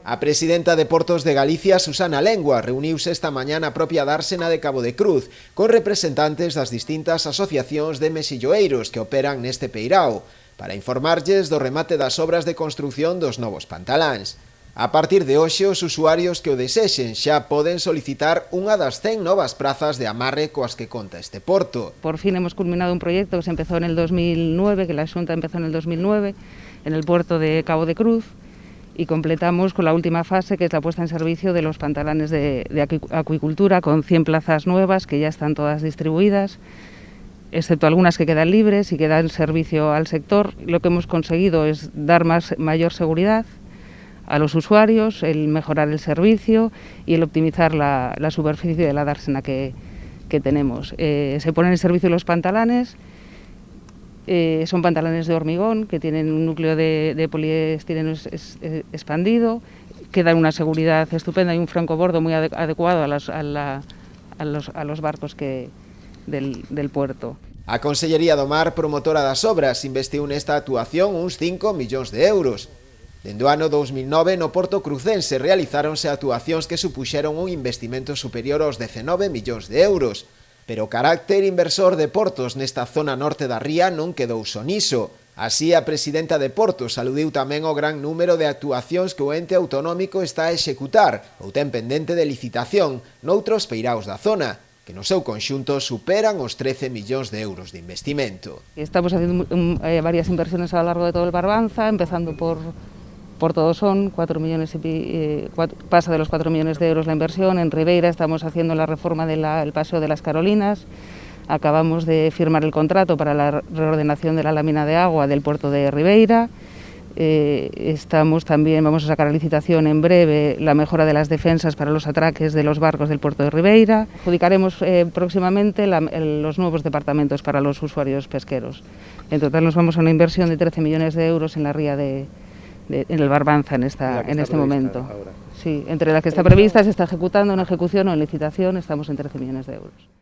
A presidenta de Portos de Galicia, Susana Lengua, reuniuse esta mañá na propia dársena de Cabo de Cruz con representantes das distintas asociacións de mesilloeiros que operan neste peirao para informarlles do remate das obras de construción dos novos pantaláns. A partir de hoxe, os usuarios que o desexen xa poden solicitar unha das 100 novas prazas de amarre coas que conta este porto. Por fin hemos culminado un proyecto que se empezó en el 2009, que la Xunta empezó en el 2009, en el puerto de Cabo de Cruz, y completamos con la última fase, que es la puesta en servicio de los pantalanes de acuicultura, con 100 plazas nuevas que ya están todas distribuidas, excepto algunas que quedan libres y que dan servicio al sector. Lo que hemos conseguido es dar mayor seguridad a los usuarios, el mejorar el servicio y el optimizar la superficie de la dársena que tenemos. Se ponen en servicio los pantalanes. Son pantalanes de hormigón que tienen un núcleo de poliestireno expandido, que dan una seguridad estupenda y un francobordo muy adecuado a los barcos del puerto. A Consellería do Mar, promotora das obras, investiu nesta actuación uns 5 millóns de euros. Dende o ano 2009, no Porto Crucense realizáronse actuacións que supuxeron un investimento superior aos 19 millóns de euros. Pero o carácter inversor de Portos nesta zona norte da ría non quedou só niso. Así, a presidenta de Portos aludiu tamén ao gran número de actuacións que o ente autonómico está a executar ou ten pendente de licitación noutros peiraos da zona, que no seu conxunto superan os 13 millóns de euros de investimento. Estamos haciendo varias inversiones a lo largo de todo el Barbanza, empezando por Todosón, 4 millones pasa de los 4 millones de euros la inversión. En Ribeira estamos haciendo la reforma del Paseo de las Carolinas. Acabamos de firmar el contrato para la reordenación de la lámina de agua del puerto de Ribeira. Vamos a sacar a licitación en breve la mejora de las defensas para los atraques de los barcos del puerto de Ribeira. Adjudicaremos próximamente los nuevos departamentos para los usuarios pesqueros. En total nos vamos a una inversión de 13 millones de euros en la ría en el Barbanza en este momento. Ahora. Sí, entre la que está prevista, se está ejecutando en ejecución o en licitación, estamos en 13 millones de euros.